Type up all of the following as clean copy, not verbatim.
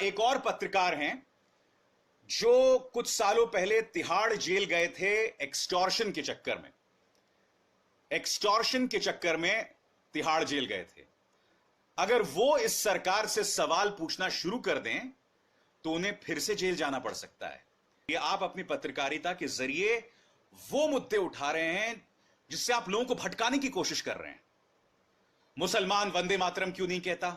एक और पत्रकार हैं जो कुछ सालों पहले तिहाड़ जेल गए थे एक्सटॉर्शन के चक्कर में। एक्सटॉर्शन के चक्कर में तिहाड़ जेल गए थे। अगर वो इस सरकार से सवाल पूछना शुरू कर दें तो उन्हें फिर से जेल जाना पड़ सकता है। ये आप अपनी पत्रकारिता के जरिए वो मुद्दे उठा रहे हैं जिससे आप लोगों को भटकाने की कोशिश कर रहे हैं। मुसलमान वंदे मातरम क्यों नहीं कहता?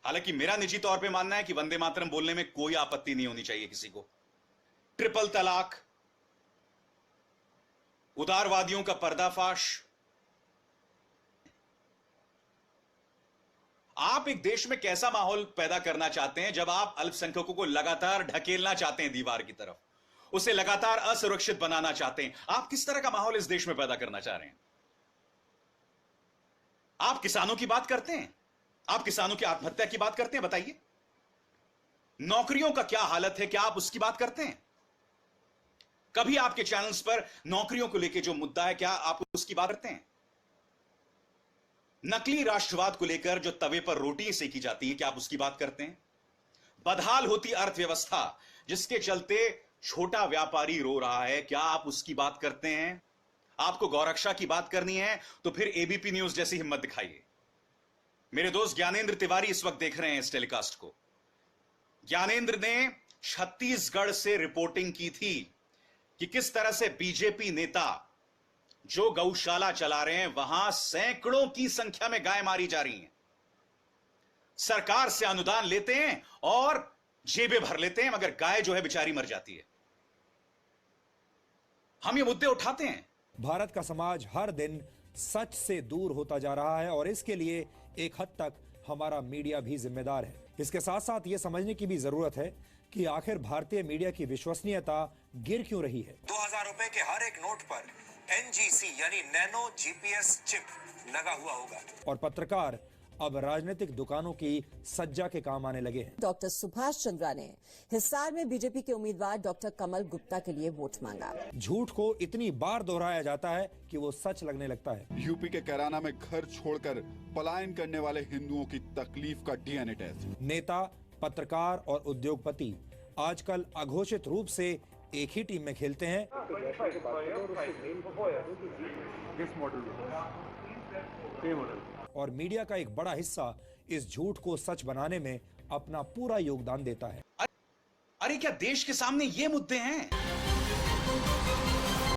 हालांकि मेरा निजी तौर पे मानना है कि वंदे मातरम बोलने में कोई आपत्ति नहीं होनी चाहिए किसी को। ट्रिपल तलाक, उदारवादियों का पर्दाफाश। आप एक देश में कैसा माहौल पैदा करना चाहते हैं जब आप अल्पसंख्यकों को लगातार ढकेलना चाहते हैं दीवार की तरफ, उसे लगातार असुरक्षित बनाना चाहते हैं? आप किस तरह का माहौल इस देश में पैदा करना चाह रहे हैं? आप किसानों की बात करते हैं, आप किसानों की आत्महत्या की बात करते हैं, बताइए। नौकरियों का क्या हालत है, क्या आप उसकी बात करते हैं? कभी आपके चैनल्स पर नौकरियों को लेकर जो मुद्दा है, क्या आप उसकी बात करते हैं? नकली राष्ट्रवाद को लेकर जो तवे पर रोटी सेकी जाती है, क्या आप उसकी बात करते हैं? बदहाल होती अर्थव्यवस्था जिसके चलते छोटा व्यापारी रो रहा है, क्या आप उसकी बात करते हैं? आपको गौरक्षा की बात करनी है तो फिर एबीपी न्यूज जैसी हिम्मत दिखाइए। मेरे दोस्त ज्ञानेंद्र तिवारी इस वक्त देख रहे हैं इस टेलीकास्ट को। ज्ञानेंद्र ने छत्तीसगढ़ से रिपोर्टिंग की थी कि किस तरह से बीजेपी नेता जो गौशाला चला रहे हैं वहां सैकड़ों की संख्या में गाय मारी जा रही हैं। सरकार से अनुदान लेते हैं और जेबें भर लेते हैं, मगर गाय जो है बेचारी मर जाती है। हम ये मुद्दे उठाते हैं। भारत का समाज हर दिन सच से दूर होता जा रहा है और इसके लिए एक हद तक हमारा मीडिया भी जिम्मेदार है। इसके साथ साथ ये समझने की भी जरूरत है कि आखिर भारतीय मीडिया की विश्वसनीयता गिर क्यों रही है। 2000 रुपए के हर एक नोट पर NGC यानी नैनो GPS चिप लगा हुआ होगा। और पत्रकार अब राजनीतिक दुकानों की सज्जा के काम आने लगे हैं। डॉक्टर सुभाष चंद्रा ने हिसार में बीजेपी के उम्मीदवार डॉक्टर कमल गुप्ता के लिए वोट मांगा। झूठ को इतनी बार दोहराया जाता है कि वो सच लगने लगता है। यूपी के कैराना में घर छोड़कर पलायन करने वाले हिंदुओं की तकलीफ का DNA टेस्ट। नेता, पत्रकार और उद्योगपति आजकल अघोषित रूप से एक ही टीम में खेलते हैं और मीडिया का एक बड़ा हिस्सा इस झूठ को सच बनाने में अपना पूरा योगदान देता है। अरे क्या देश के सामने ये मुद्दे हैं?